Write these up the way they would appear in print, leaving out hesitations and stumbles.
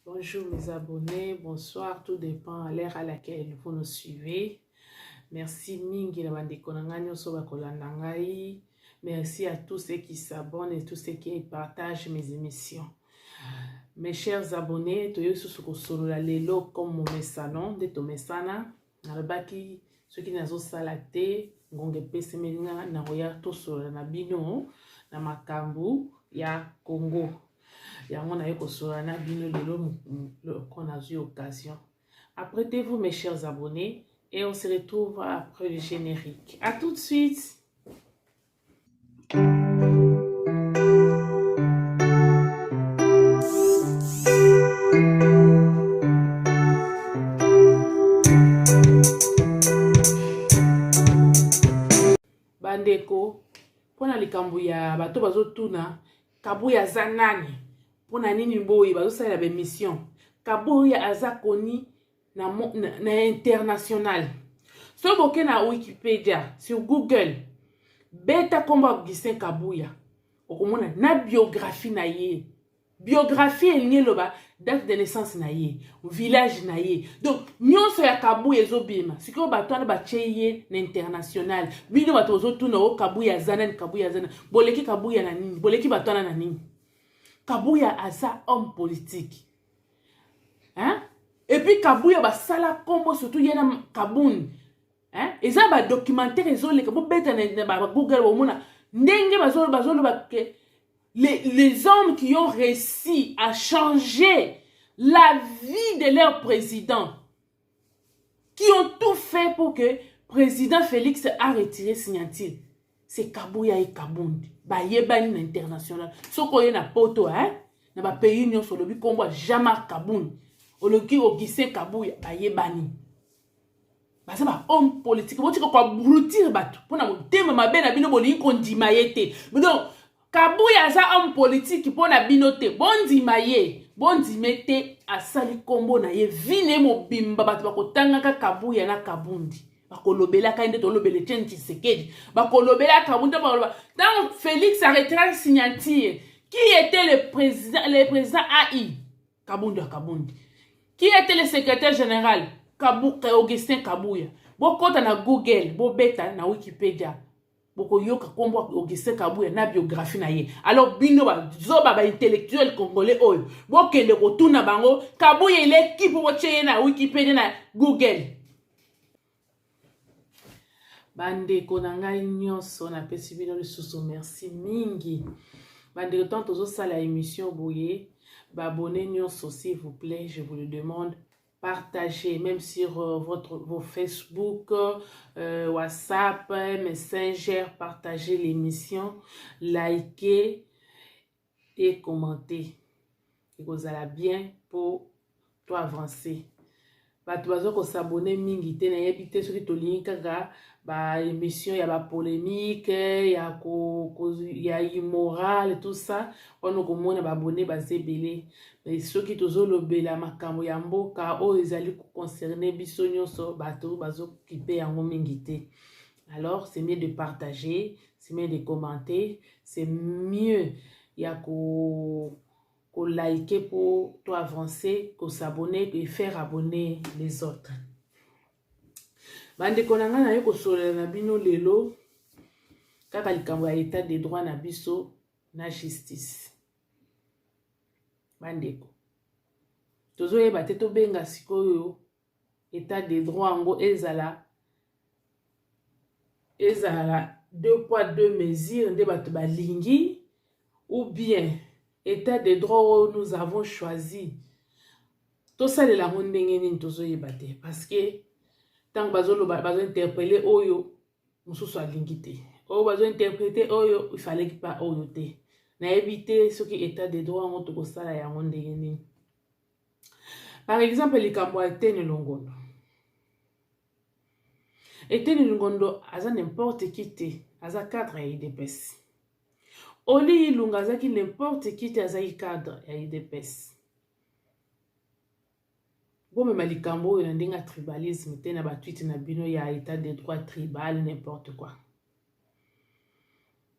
Bonjour mes abonnés, bonsoir, tout dépend à l'heure à laquelle vous nous suivez. Merci mingi na bandeko na ngai nyonso bakolanda ngai. Merci à tous ceux qui s'abonnent et tous ceux qui partagent mes émissions. Mes chers abonnés, toyo susu kosolola lelo comme mon salon de tomesana nalobaki soki nazosala te ngonga epesemeli nga na koya tosolola na bino na makambo ya Congo. Yango na yeko solola na bino lelo qu'on a eu occasion. Apprêtez-vous mes chers abonnés et on se retrouve après le générique. À tout de suite. Bandeko, pona likambo ya bato bazotuna Kabuya aza nani? Pona nini boyi bazosalela ba mission. Kabuya aza koni na international. So boke na Wikipédia, sur Google, beta komba Augustin Kabuya. Okomona na biographie na ye. Biographie elingi loba date de naissance na ye, village na ye. Donc nyonso ya Kabuya ezobima. Siko bato na bacheye na international. Bino bato ozotuna o Kabuya azana ni Kabuya azana. Boleki Kabuya na nini? Boleki bato na nini? Kabuya aza homme politique. Hein? Et puis Kabuya basala kombo surtout yena Kabuni. Hein? Eza ba documentaire ezoleka bo beta na ba Google bo mona ndenge bazolo ke les hommes qui ont réussi à changer la vie de leur président, qui ont tout fait pour que président Félix a retiré signature, c'est Kabuya et Kabundi. Ba yebani na international. Soko ye na poto, hein? Na ba pays nyo so lobi kombo jamais Kabundi. Oloki Augustin Kabuya ba yebani. Ba ça ba homme politique. Bo tiko kwa brutir batu. Pona mo teme mabe na bino boli kondima yete. Mais donc Kabuya aza homme politique pour na binote. Bondi maye, bondi mete asali kombo na ye vine mo bimba batu bakotanga ka Kabuya na Kabundi. Bakolobela ka inde to lobele Etienne Tshisekedi. Bakolobela Kabundi bakoloba. Dans Félix a retiré la signature. Qui était le président AI? Kabundi à Kabundi. Qui était le secrétaire général? Augustin Kabuya. Bokota na Google, bo beta na Wikipédia. Boko yoka kombo Augustin Kabuya na biographie na ye. Alors bino ba zoba ba intellectuel congolais oyo. Bokende kotuna bango Kabuya il est qui pour cheye na Wikipédia na Google. Bandeko na ngai nyonso na pesi bino lisusu merci mingi. Bandeko tant tozo sala émission boye. Abonnez nyonso s'il vous plaît, je vous le demande. Partagez même sur vos Facebook, WhatsApp, Messenger, partagez l'émission, likez et commentez. Et vous allez bien pour toi avancer. Bato bazoko s'abonner mingi te na yebite soki to link kaka ba émission ya ba polémique ya immoral tout ça on komona ba abonner ba zebele mais soki tozolo bela makambo ya mboka o ezali concerner biso nyonso bato bazokipe yango mingi te. Alors c'est mieux de partager, c'est mieux de commenter, c'est mieux ya ko liker pour toi avancer, ko s'abonner et faire abonner les autres. Bandeko na nga na yo ko solola na bino lelo kaka likambo ya état de droit na biso na justice. Bandeko tozoyeba te tobenga sikoyo état de droit ngo ezala 2 poids 2 mesures nde bato balingi ou bien état de droit où nous avons choisi. Tout ça de la ndenge nini tozoyeba te parce que tant bazolo bazo interpeller oyo mususu alingi te. Oyo bazo interpréter oyo il fallait pas oyo te. Na éviter ce qui état de droit ngo tokosala ya ndenge nini. Par exemple likambo ya Etienne Longondo. Etienne Longondo aza n'importe qui te, aza cadre ya UDPS. Oli Ilunga azaki n'importe qui te azaki cadre ya UDPS. Bon même likambo oyo na ndenga tribalisme te na ba tweet na bino ya état de droit tribal n'importe quoi.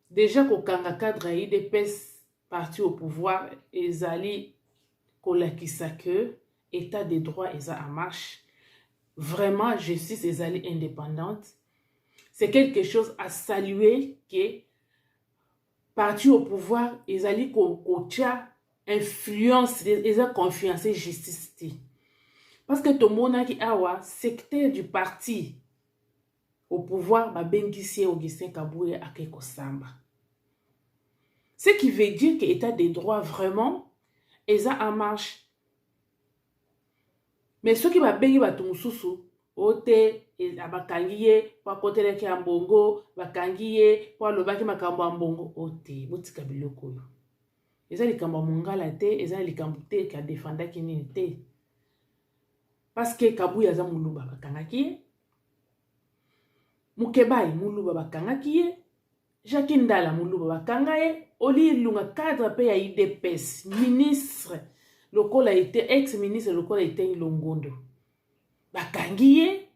Déjà kokanga cadre ya UDPS parti au pouvoir ezali kolakisa que état de droit eza en marche. Vraiment, justice ezali indépendante. C'est quelque chose à saluer que parti au pouvoir ezali kotia influence eza confiance justice te. Parce que tomonaki awa secteur du parti au pouvoir babengisi Augustin Kabouya ake kosamba. Ce qui veut dire que état de droit vraiment eza en marche. Mais ceux qui babengi bato mususu ote abakangi ye po akoteleki ya mbongo, bakangi ye po alobaki makambo ya mbongo ote botika biloko oyo. Eza likambo mongala te, eza likambo te ka defendaki nini te. Parce que Kabouya aza muluba bakangaki ye. Mukebai muluba bakangaki ye. Jacques Ndala muluba bakanga ye. Oli Lunga cadre pe ya IDPS, ministre lokola été ex-ministre lokola été Longondo. Bakangi ye.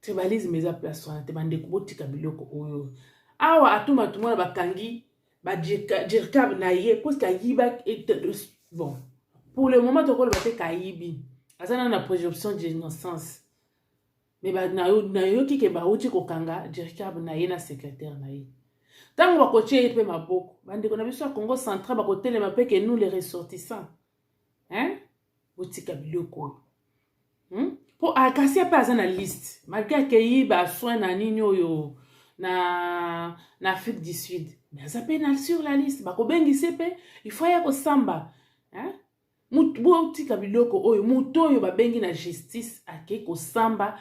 Tribalisme eza place wana te bande kubotika biloko oyo. Awa atuma tumona bakangi ba dirkab na ye parce que yiba bon. Pour le moment tokolo bate kayibi. Azana na présomption d'innocence. Mais ba na yo ki ke ba uti ko kanga dirkab na ye na secrétaire na ye. Tango bakotie ye pe maboko. Bande ko na biso Congo central bakotelema pe que nous les ressortissants. Hein? Botika biloko. Pour akasi pa azana liste. Malgré que yiba soin na nini oyo na Afrique du Sud. Mais ça peut être sur la liste. Bako bengi sepe, il faut ya ko samba. Hein? Mutika biloko oyo muto oyo babengi na justice ake ko samba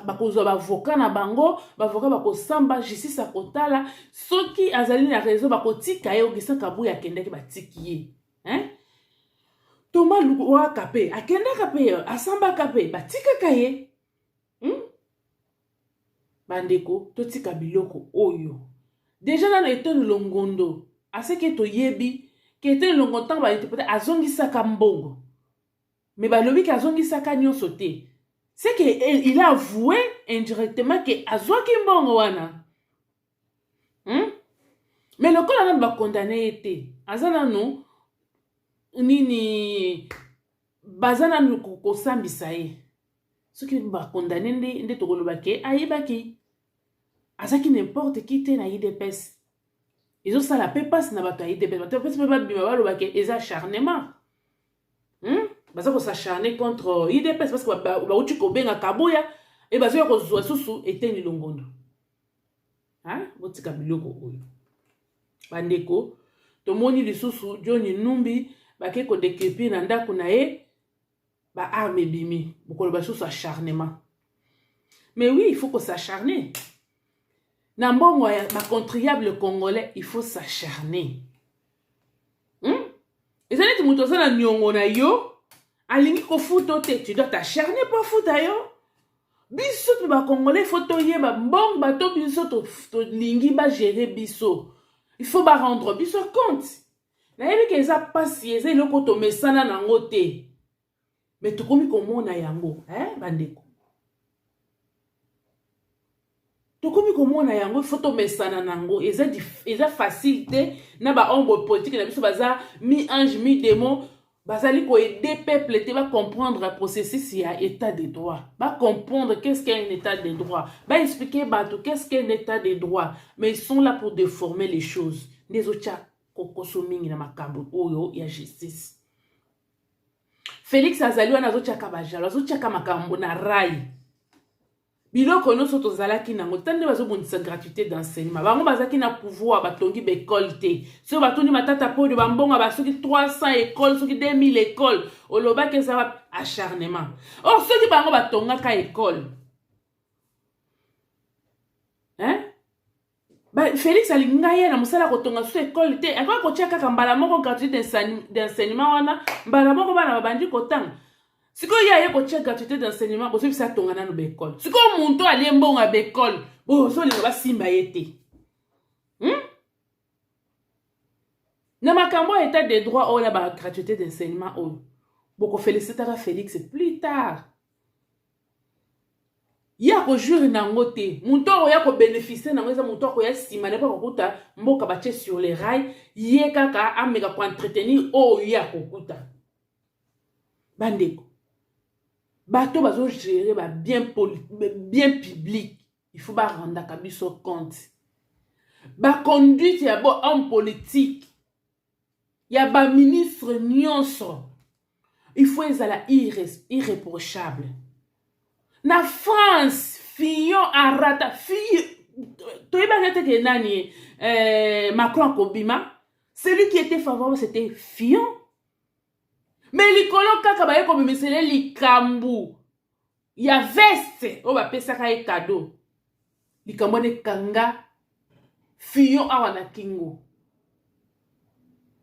bako zo avocat na bango, bavocat bako samba justice akotala soki azali na réseau bako tika ye Augustin Kabouya akendaki batiki ye. Hein? Thomas Lugwa kape akendaka pe asamba kape batika kaye. Bandeko totika biloko oyo. Déjà dans l'état de Longondo, à ce que to yebi, qui était Longondo va interpréter azongi saka mbongo. Mais ba lobi ki azongi saka nyo sauté. C'est que il a avoué indirectement que azwaki mbongo wana. Mais le col a ba condamné été. Azana no nini bazana no ko sambisa ye. Ce qui ba condamné ndé to koloba ke ayibaki. Azaki n'importe qui te na IDPS. Ils ont ça la pépasse na bato IDPS. Bato IDPS peut pas bima ba ke eza acharnement. Baza ko s'acharner contre IDPS parce que ba uti ko benga Kabouya et bazo ko zwa susu eteni Longondo. Hein? Botika biloko oyo. Bandeko tomoni lisusu Johnny Numbi bake ko dekepi na ndako na ye ba arme bimi. Bokolo ba susu acharnement. Mais oui, il faut qu'on s'acharne. Nambongo ya ma contribuable congolais, il faut s'acharner. Et ça n'est pas tout ça na nyongo na yo. Alingi ko futo te, tu dois t'acharner pour futa yo. Biso tu ba congolais faut to ye ba mbong ba to biso to lingi ba gérer biso. Il faut ba rendre biso compte. Na yebi ke za pasi eza iloko to mesana nango te. Mais to komi komona yango, bandeko. Tokomi komona yango photo mesana nango eza facilité na ba ombo politique na biso baza mi ange mi démon bazali ko aider peuple te ba comprendre le processus ya état de droit ba comprendre qu'est-ce qu'est un état de droit ba expliquer bato qu'est-ce qu'est un état de droit mais ils sont là pour déformer les choses les ocha kokoso mingi na makambo oyo ya justice Félix azali wana azocha kabajalo azocha makambo na rai biloko no soto zalaki nango tande bazobundisa gratuité d'enseignement bango bazaki na pouvoir batongi l'école te so batoni matata po de bambonga basoki 300 écoles soki 2000 écoles oloba ke ça acharnement or soki bango batonga ka école Félix alinga ye na musala kotonga so école te akwa kotia kaka mbala moko gratuité d'enseignement wana mbala moko bana babandi kotanga siko ya ye kotia gratuité d'enseignement boso bisa tonga na no bekole siko muntu ali mbonga bekole boso linga basimba yete na makambo état de droit o la ba gratuité d'enseignement o boko félicitera Félix plus tard ya ko jure nango te muntu oya ko bénéficier nango eza muntu oya sima ne pa kokuta mboka bache sur les rails ye kaka ameka ko entretenir ya kokuta bandeko bato bazo gérer ba bien public il faut ba rendre kabiso compte ba conduite ya bo homme politique ya ba ministre nyonso il faut ezala irréprochable. Na France, Fillon a rata, Macron Kobima, celui qui était favorable c'était Fillon. Mais les colons kakabaye comme mesele li kambu. Il y a veste, on va payer ça comme cadeau. Li kambu ne kanga Fillon a wana kingo.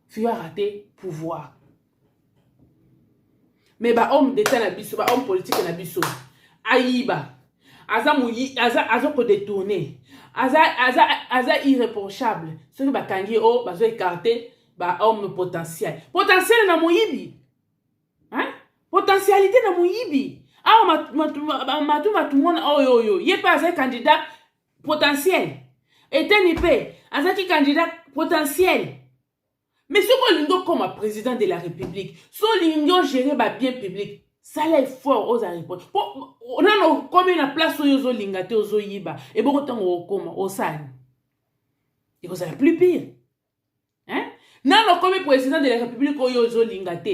Fillon a raté pouvoir. Mais ba homme d'état na biso, ba homme politique na biso. Aïba, aza ko détourné, aza irréprochable. Ce qui va kangi bazo écarter ba homme potentiel. Potentiel na moyibi, hein? Potentialité na moyibi. Ah matu yé pas un candidat potentiel. Et TNP, aza ki candidat potentiel. Mais ce qu'on lingo comme président de la République, ce lingo géré ba bien public. Ça l'est fort aux aéroports. On a comme une place où ils ont lingate aux oyiba. Et beaucoup de temps au san. Et vous avez plus pire. Hein? Non, comme président de la République aux ont lingate.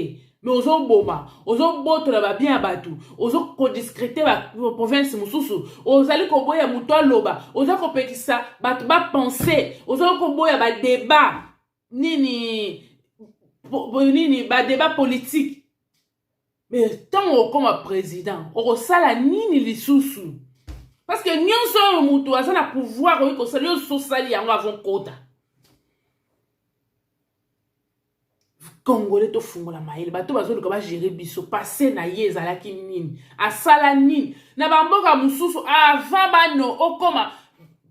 Mais aux ont boma. Aux ont botre là bien abattu. Aux ont discrété la province mususu. Aux allez qu'on boya mutoa loba. Aux ont compétit ça. Bat penser. Aux ont qu'on boya ba débat. Nini ba débat politique. Mais tant qu'on comme président, on sala nini lisusu. Parce que nyonso mutu asa na pouvoir ko sala yo sali yango avant kota. Congolais to fungola maïle bato bazo ko ba gérer biso passer na ye ezalaki nini. Asala nini na bamboka mususu avant bano okoma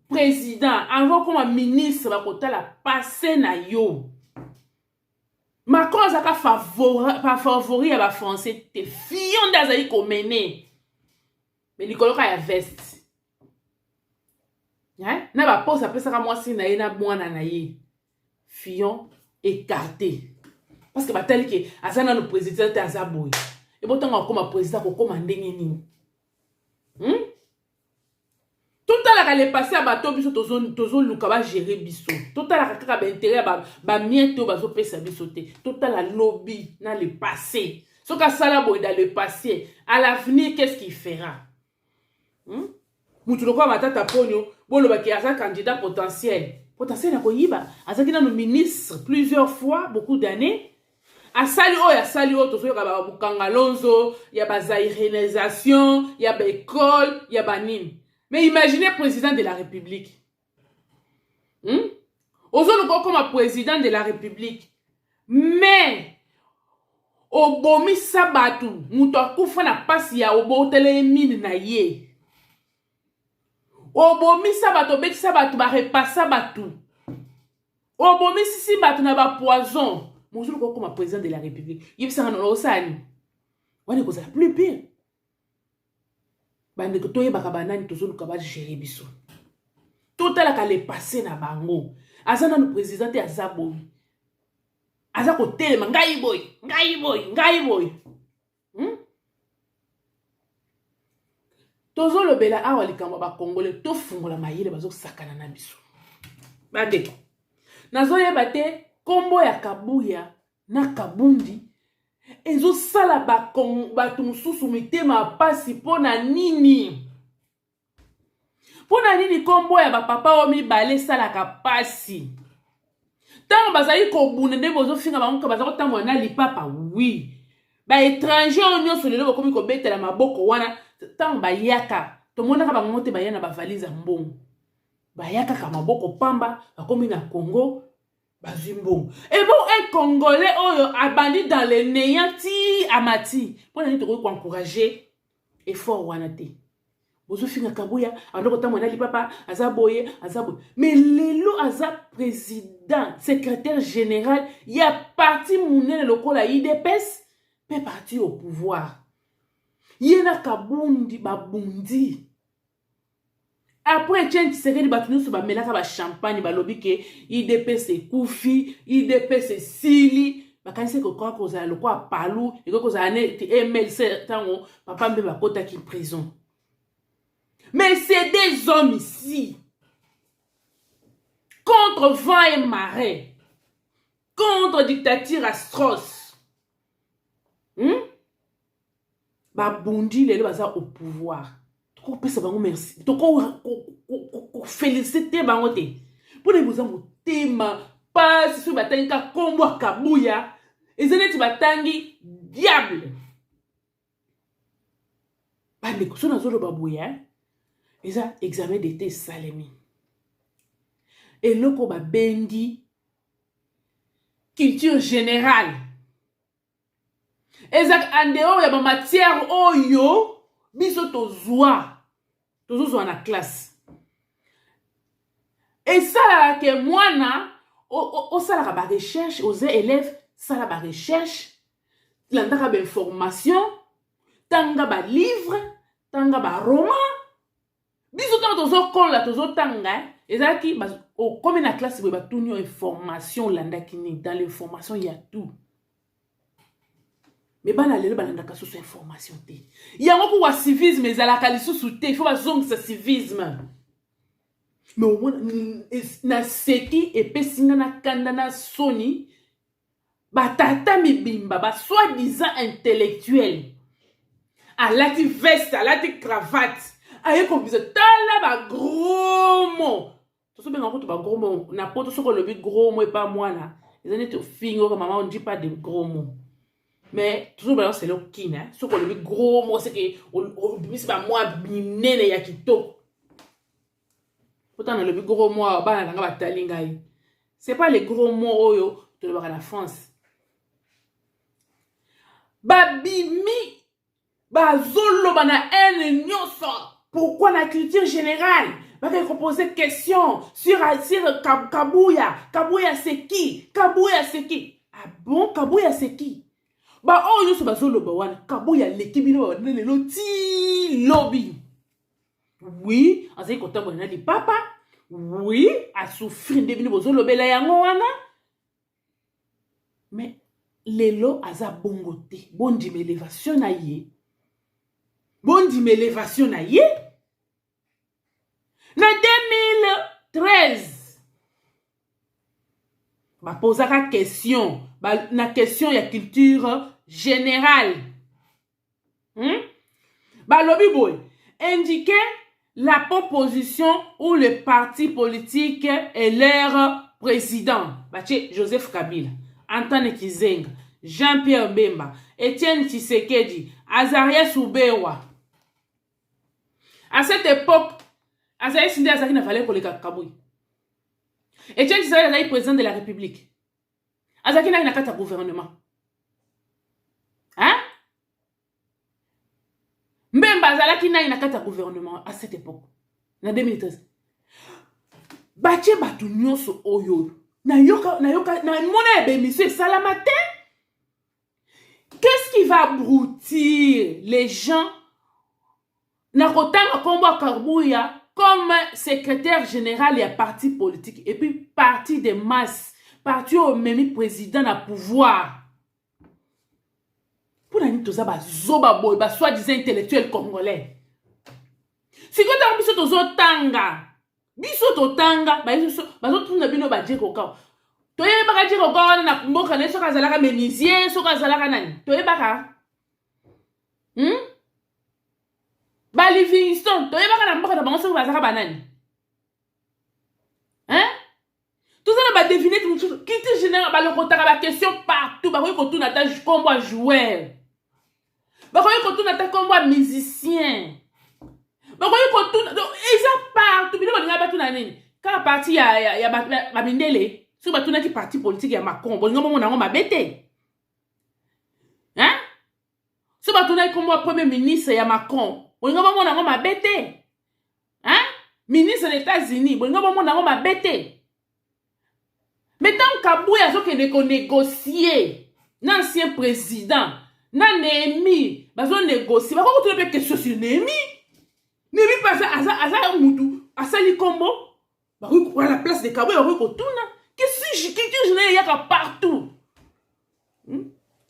président, avant comme ministre ba kotala passer na yo. Macron a favori à la français te Fillon d'Azaï komene. Mais Nicolas a veste. Hein? Na ba pose après ça moi si na ye na mwana na ye. Fillon écarté. Parce que ba tel que azana no président te azaboy. Et bon tant comme président ko commander nini. Tout à l'heure, elle est passée à bateau, biso tozo luka ba gérer biso. Tout à l'heure, kaka ba intérêt ba mieto bazo pesa biso te. Tout à l'heure, lobby na le passé. Ce qu'a sala boy dans le passé, à l'avenir, qu'est-ce qu'il fera? Mutu lokwa matata ponyo, bolo ba ki asa candidat potentiel. Potentiel na ko yiba, asa ki na no ministre plusieurs fois, beaucoup d'années. Asali o tozo yoka ba bukanga lonzo, ya ba zaïrenisation, ya ba école, ya ba nini. Mais imaginez président de la République. Aujourd'hui, comme président de la République. Mais, obomi sabatu, muto akufa na pasi ya obotele mine na ye. Obomi sabatu, beki sabatu, ba repassa batu. Obomi sisi batu na ba poison. Aujourd'hui, comme président de la République. Yipsa na osani. Wane koza plus pire. Bande ko toye baka banani tozo luka ba gérer biso. Tout à la kale passé na bango. Azana no président te azabo. Azako telema ngai boy. Tozo lo bela awa likamba ba congolais to fungola mayele bazo sakana na biso. Bande. Nazo yeba te kombo ya Kabuya na Kabundi. Ezo sala batu mususu mitema pasi pona nini? Pona nini kombo ya papa omi bale sala kapasi? Tant bazali ko bunende bozo finga bango bazako tamwa na lipapa oui. Ba étranger onyo so lelo komi ko betela maboko wana tant bayaka. To mona ka bango te bayana ba valise mbongo. Bayaka ka maboko pamba bakomi na Congo. Bazimbong. Et bon, un Congolais a bandit dans les néantis amati. Pour nous encourager effort wanate. Bozo finga Kabuya, andoko tamwana li papa, azaboye. Mais lelo aza président, secrétaire général, y a parti mounene lokola IDPS, pe parti au pouvoir. Yena Kabundi babundi. Après Etienne Tshisekedi batunu so ba melaka ba champagne ba lobi ke IDPS kufi, IDPS sili, bakanise ko kwa kozala lokwa palu, et ko kozala ne MLC tango papa mbe bakota ki prison. Mais c'est des hommes ici. Contre vent et marée. Contre dictature atroce. Babundi les baza au pouvoir. Toko pesa bango merci. Toko féliciter bango te. Pour les boza motema pas si batangi ka kombo kabuya. Ezeneti batangi diable. Bande ko sona zolo babuya. Eza examen d'été salemi. Et loko ba bengi culture générale. Ezak andeo ya ba matière oyo biso tozwa na classe. Et ça que mwana o sala ba recherche aux élèves sala ba recherche landaka ba information tanga ba livre tanga ba roman biso tozo kola tozo tanga ezaki au comme na classe ba tunyo information landaki ni dans l'information il y a tout. Mais bana lelo balandaka sous information te. Yango ko wa civisme ezalaka lisusu te, il faut bazongisa civisme. Mais au moins na seki epesinga na kanda na soni batata mibimba ba soi-disant intellectuel. Alati veste, alati cravate. Aye ko biso tala ba gros mot. Toso benga ko to ba gros mot na poto soko le gros mot et pas moi là. Ezane to fingo comme maman on dit pas de gros mots. Mais toujours c'est le kin hein. Soko le gros mot c'est que on c'est pas moi binene ya kitoko. Pourtant le gros mot ba na nga batalinga yi. C'est pas les gros mots oyo to le la France. Babimi bazolo bana haine nyonso. Pourquoi la culture générale? Va poser question sur Kabuya. Kabuya c'est qui? Kabuya c'est qui? Ah bon, Kabuya c'est qui? Bah oh yo so bazolo ba wana. Kabuya lekibino ba le loti lobby. Oui, azai kotambo na di papa. Oui, a souffrir de bino bozolo bela yango wana. Mais lelo aza bongote. Bondi m'élévation na ye. Bondi m'élévation na ye. Na 2013, ba posaka question, na question ya culture générale. Ba lobi boy, indiquer la proposition ou le parti politique et leur président. Bache Joseph Kabila, Antoine Kizenga, Jean-Pierre Bemba, Etienne Tshisekedi, Azaria Soubewa. À cette époque, Azaï Sinde Azaki n'a fallu pour les Kaboui. Etienne Tshisekedi Azaki président de la République. Azaki n'a pas de gouvernement. Hein? Mbemba Azalaki n'a pas de gouvernement à cette époque. En 2013. Bache batu nyonso oyo. Na mona bémission salamate. Qu'est-ce qui va abrutir les gens? Na kotanga kombo Kabuya comme secrétaire général et parti politique et puis parti de masse, parti au même président à pouvoir. Pour la nuit, tout ça, zoba boy, soi-disant intellectuel congolais. Si vous avez biso tozo tanga, biso to tanga, bazo tuna bino ba djeko ka. Toye baka djeko ka na mboka ne soka zalaka menisier, soka zalaka nani. Toye baka. Ba Livingston, toye baka na mboka na bango soka zalaka banani. Hein? Tout ça va deviner tout chose. Qui te génère ba lokotaka ba question partout, ba ko tout na ta combo joueur. Ba ko tout na ta combo musicien. Ba ko tout ils ont partout, bino ba ba tout na nini. Ka parti ya ba mindele, so ba tout na ki parti politique ya Macron, bo ngomo na ngoma bete. Hein? So ba tout na comme premier ministre ya Macron, bo ngomo na ngoma bete. Hein? Ministre des États-Unis, bo ngomo na ngoma bete. Mais tant Kabuya a négocier, l'ancien président, n'a Némi, bazo négocier. Pourquoi tu ne peux que sur Némi? Némi passe à Moutou. asali kombo à la place de Kabuya bakotuna qu'est-ce que culture générale yaka partout.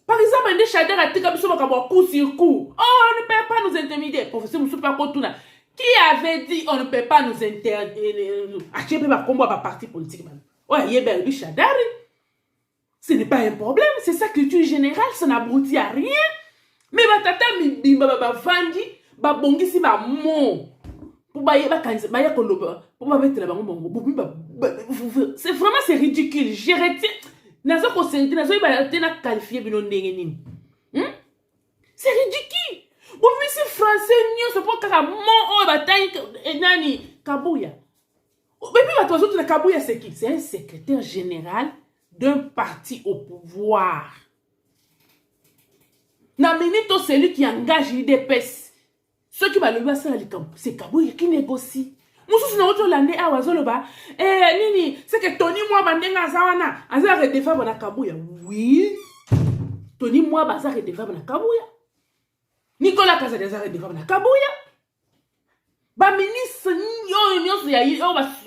Par exemple, un des chaders a tika biso bakabwa coup sur coup. Oh, on ne peut pas nous intimider. Professeur Moussoupa Kotuna. Qui avait dit on ne peut pas nous intimider? Achepe ba kombo ba parti politique. Ouais, yebe du chadari. Ce n'est pas un problème, c'est sa culture générale, ça n'aboutit à rien. Mais batata mi ba vandi, ba bongisi ba mo. Pour ba yeba kanisa, ba yakoloba, pour ba mettre la bango. C'est vraiment c'est ridicule. Je retiens. Nazo conseillé, nazo iba qualifié bino ndenge nini. C'est ridicule. Bon, mais c'est français, nyo, c'est pas kaka mon oh bataille nani Kabuya. Mais puis bah toi Kabuya c'est qui? C'est un secrétaire général d'un parti au pouvoir. Na minute celui qui engage l'IDPS. Ceux qui va le voir ça c'est Kabuya qui négocie. Moussous na autre l'année à Wazoloba. Nini, c'est que Tony moi bandenga zawana, aza redefendre na Kabuya. Oui. Tony moi baza redefendre na Kabuya. Nicolas Kazadi aza redefendre na Kabuya. Ba ministre nyonso ya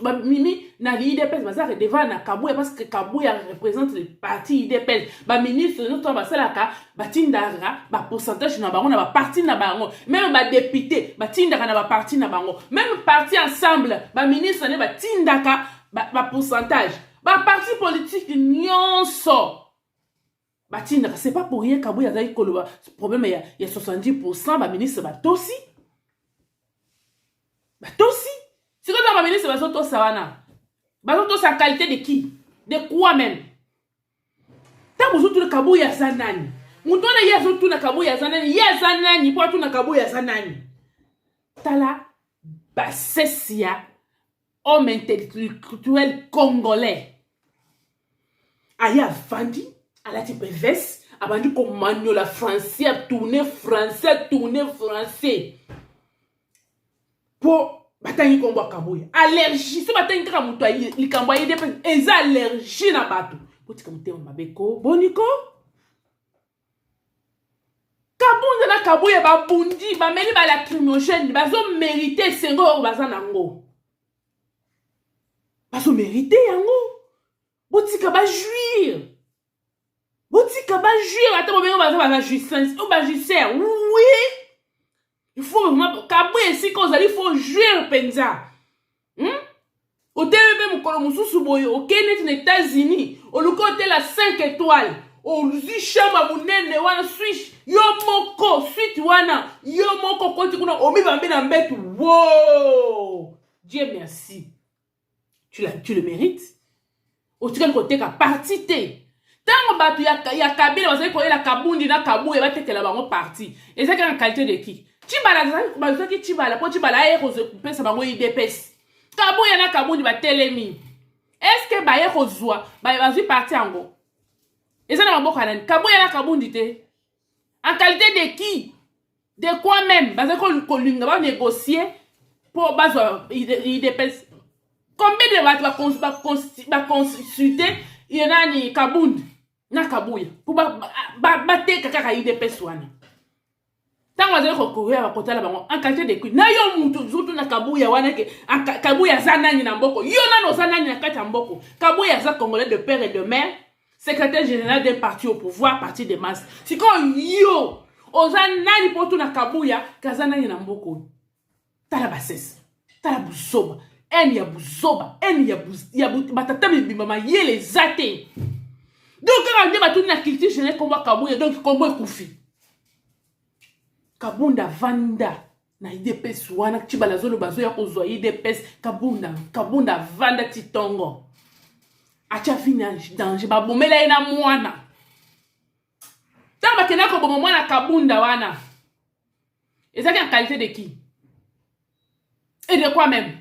ba mimi na l'IDPS baza redefendre na Kabuya parce que Kabuya représente le parti IDPS. Ba ministre notre ba salaka ba tindara ba pourcentage na bango na ba parti na bango. Même ba député ba tindaka na ba parti na bango. Même parti ensemble ba ministre ne ba tindaka ba pourcentage. Ba parti politique nyonso. Ba tindaka c'est pas pour rien Kabuya za ikoloba problème il y a 70% ba ministre ba tosi. Batosi. Si quand on va venir, c'est bazoto sawana. Bazoto sa qualité de qui? De quoi même? Tant que vous Kabuya zanani. Mutona yazoto na Kabuya zanani. Yazanani. Pour tout na Kabuya zanani. Tala basesia homme intellectuel congolais. Aya Fandi, à la type veste, abandi comme la français, tourner français. Pour bataille kombo Kabuya allergie so bataille kaka muto ayi likambo ayi depe eza allergie na bato botika mutema mabeko boniko Kabunda na Kabuya babundi bameli ba lacrymogène bazo mériter sengo baza nango bazo mériter yango botika ba juir ata bobengo baza jouissance ou ba jouisseur oui. Il faut vraiment Kabuya ici quand il faut jouer penza. Au début même quand mususu boyo au Kenya aux États-Unis au côté la 5 étoiles au zishamba munene wana switch yo moko suite wana yo moko koti kuna omi bambe na mbetu wow Dieu merci tu le mérites au tika côté ka parti te tango batu ya Kabila bazali ko la Kabundi na Kabuya batekela bango parti et ça en qualité de qui Chibala bazaki Chibala po Chibala e couper sa bango IDPS Kabuya na Kabundi ba telemi est-ce que ba ye kozwa ba bazui parti ango eza na maboko nani Kabuya na Kabundi te en qualité de qui de quoi même bazaki ko linga ba négocier pour bazwa IDPS combien de ba consulter yenani Kabundi na Kabuya pour ba te kaka IDPS wana tant que vous courir à côté là en qualité de qui na yo mutu zutu na Kabuya wana ke Kabuya zanani na mboko yo na no zanani na kati mboko Kabuya za congolais de père et de mère secrétaire général d'un parti au pouvoir parti des masses si quand yo ozanani pour tout na Kabuya kazanani na mboko tala basese tala buzoba en ya buzoba en ya batata bibima ma yele zate donc quand on dit na culture générale combat Kabuya donc combo ekufi Kabunda vanda na IDPS wana Chibala zolo bazo ya kozwa IDPS Kabunda vanda titongo acha fina danger babomela ina mwana tamba kena ko bomo mwana Kabunda wana ezaki en qualité de qui et de quoi même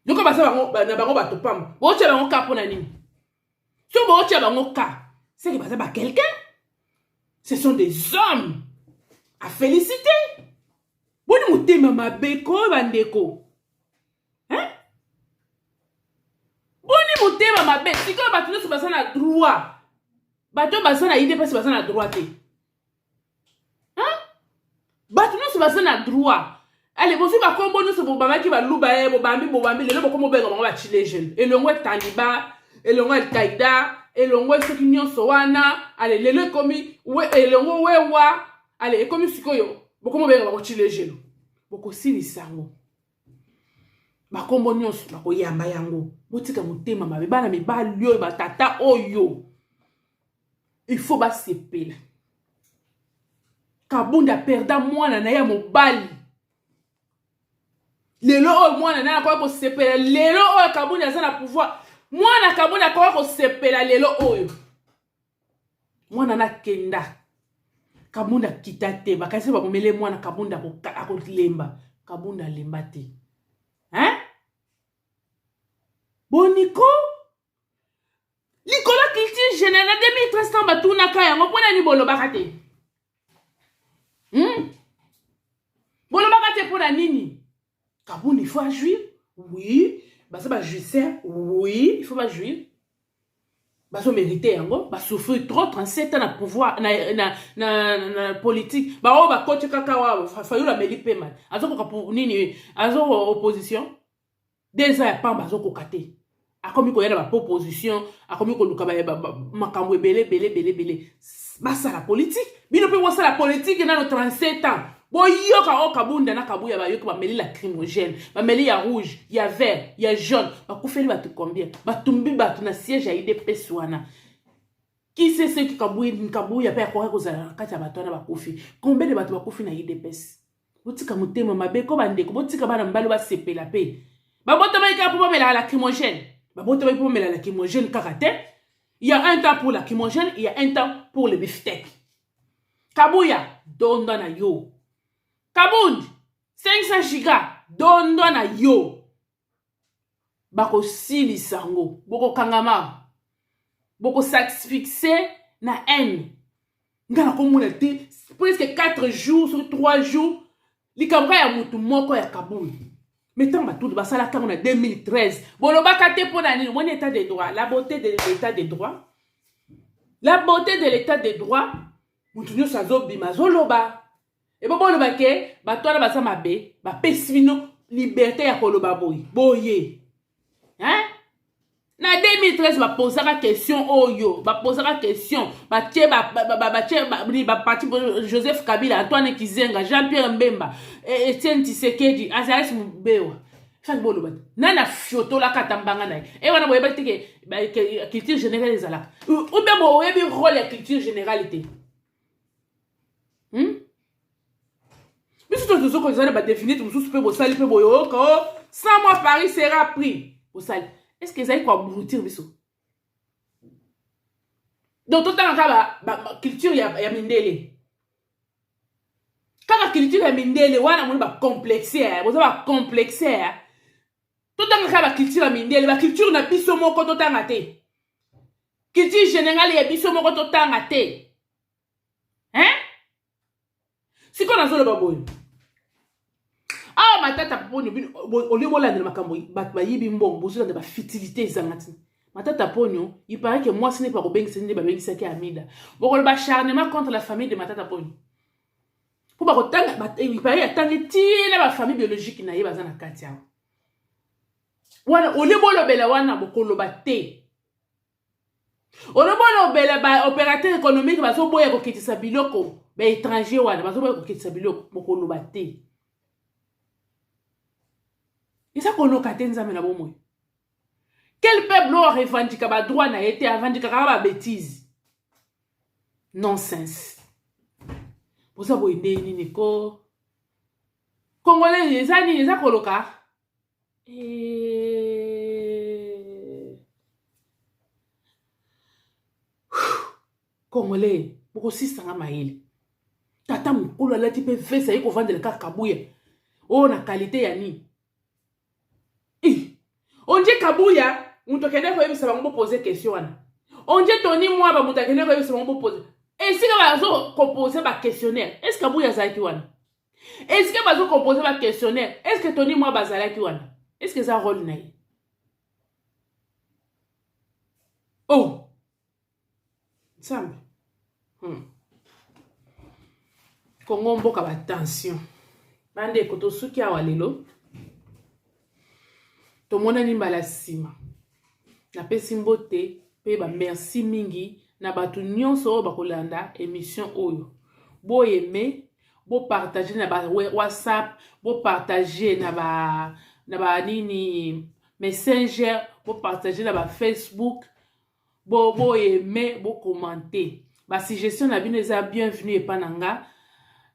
donc basa bango na bango batopam bo tia bango ka pona nini so bo tia bango ka c'est que basa ba quelqu'un ce sont des hommes à féliciter. Boni mutema mabeko bandeko. Hein? Boni mutema mabe. Siko batu no basa na droit. Bato basa na idée parce basa na droit te. Hein? Batu no basa na droit. allez bosi ba kombo nyonso bobamaki baluba ye bobambi lelo bokomo benga bango bachile jeune elongo taliban elongo al-Qaïda elongo soki nyonso wana allez lelo ekomi elongo wewa allez ekomi sikoyo bokomo benga bango chile jeune bokosilisa yango bakombo nyonso bakoyamba yango botika motema mabe bana mibali oyo batata oyo il faut basepela Kabunda perda mwana na ya mobali lelo oyo mwana na akoki kosepela lelo oyo Kabunda aza na pouvoir mwana Kabunda akoki kosepela lelo oyo mwana na kenda Kabunda kita te bakasi bakomele mwana Kabunda akolemba Kabunda lemba te hein boniko likola culture générale 2300 batuna kaya ngo pona ni bolobaka te bolobaka te pona nini Kabunda il faut agir oui basa ba juger oui il faut pas juger baso mériter yango ba souffrir trop 37 ans na pouvoir na politique ba o ba coach kaka wa fayula meli pema azoko pour nini azo opposition des ans pas bazo kokate akomi ko yela ba proposition akomi ko luka ba makambo belé basa la politique bino pe wasa la politique na no 37 ans boyoka o Kabunda na Kabuya ba yoka ba meli lacrymogène ba meli ya rouge ya vert ya jaune ba kufeli batu combien batumbi batu na siège ya IDPS wana qui c'est ce qui Kabuya pe akora kozala kati ya batu na ba kufi combien de batu ba kufi na IDPS botika motema mabe ko bandeko botika bana mbalo ba sepela pe ba bota ba ika po ba mela lacrymogène ba bota ba po mela lacrymogène karaté il y a un temps pour lacrymogène il y a un temps pour le beefsteak Kabuya donda na yo Kabunda 500 giga dondo na yo bako sili sango boko kangama boko satisfixe na haine ngana komuna te presque 4 jours sur 3 jours likamka ya mutu moko ya Kabunda mettons tout basala quand on a 2013 bolobaka te pona nini mon état de droit la beauté de l'état de droit mutu nyoso azobima zoloba et bon le ke bato na basa mabe ba pesino liberté ya koloba boye hein na 2013 ba poser la question oyo ba poser la question ba parti Joseph Kabila Antoine Kizenga Jean-Pierre Mbemba Etienne Tshisekedi Azali Mubewa fak bolo bat nana photo la katambanga na e wana boye batike culture générale ezalaka ou bien boye bi rôle ya culture généralité mais si tu as que ça va définir tout sous peu bosali peu boyo ko 100 mois Paris sera pris bosali est-ce que ça y quoi broutir biso donc tout temps ba culture ya mindele kaka culture ya mindele wana moni ba complexer boza ba complexer tout temps ba culture ya mindele ba culture na biso moko to tanga te culture générale ya biso moko to tanga te hein siko na zolo baboyo ah matata ponyo olibola de makambo ba yibi mbongo bozo de ba fertilité ezangati matata ponyo il paraît que moi ce n'est pas Robeng ce n'est pas Bengi Saki Amida bokolo ba charnement contre la famille de matata ponyo pour ba kotanga il paraît atanga tine ba famille biologique na yeba zana katia wana olibolo bela wana bokolo ba te olibolo bela ba opérateur économique ba so boya ko kitisa biloko ba étranger wana ba so boya ko kitisa biloko bokolo ba te isa kono katenza mena bomoy quel peuple a revendiqué ba droit na été revendiqué ba bêtise nonsense pour ça boy nini ko congolais les za koloka congolais boko sisanga maile tata mukulu la tipe vesa yiko vendre le Kabuya oh na qualité ya ni on dit Kabuya on te connaît ko yebisa bango poser question wana on dit Tony moi ba muta connaît ko yebisa bango poser est-ce que ba zo composer ba questionnaire est-ce que Kabuya zaki wana est-ce que ba zo composer ba questionnaire est-ce que Tony moi ba zalaki wana est-ce que ça rôle naï oh Sambe Congo mboka ba tension bandeko tosuki awa lelo tomonani mbala nsima napesi mbote mpe bamerci mingi na bato nyonso oyo bakolanda émission oyo boyeme bopartage na ba whatsapp bopartage na ba nini messenger bopartage na ba facebook boyeme bokommente basuggestion na bino eza bienvenue epa na nga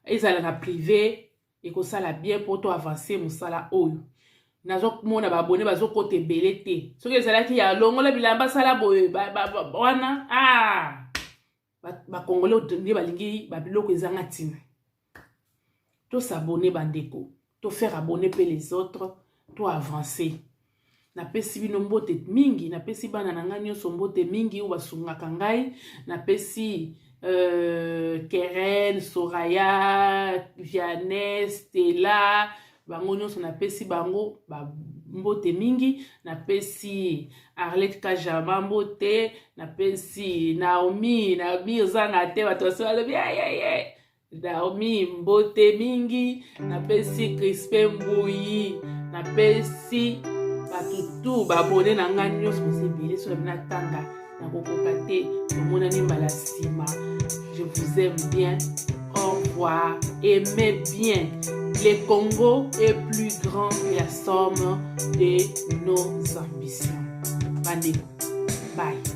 ezala na privé ekosala bien mpo to avancer mosala oyo nazomona baabone bazokota ebele te soki ezalaki ya longola bilamba sala boye wana bakongole nde balingi babiloko ezanga ntina tosabone bandeko tofaire abonner mpe les autres to avancer napesi bino mbote mingi napesi bana na ngai nyonso mbote mingi oyo basungaka ngai napesi Keren, Soraya, Vianney, Stella bango nyonso napesi bango mbote mingi napesi Arlette Kajama mbote napesi Naomi ozanga te bato basi balobi Naomi mbote mingi napesi Crispin Mbuyi napesi batutu babone na nga nyonso mosebele so na tanga na kokoka te tomonani mbala nsima. Je vous aime bien. Au revoir. Aimez bien. Le Congo est plus grand que la somme de nos ambitions. Bandeko. Bye.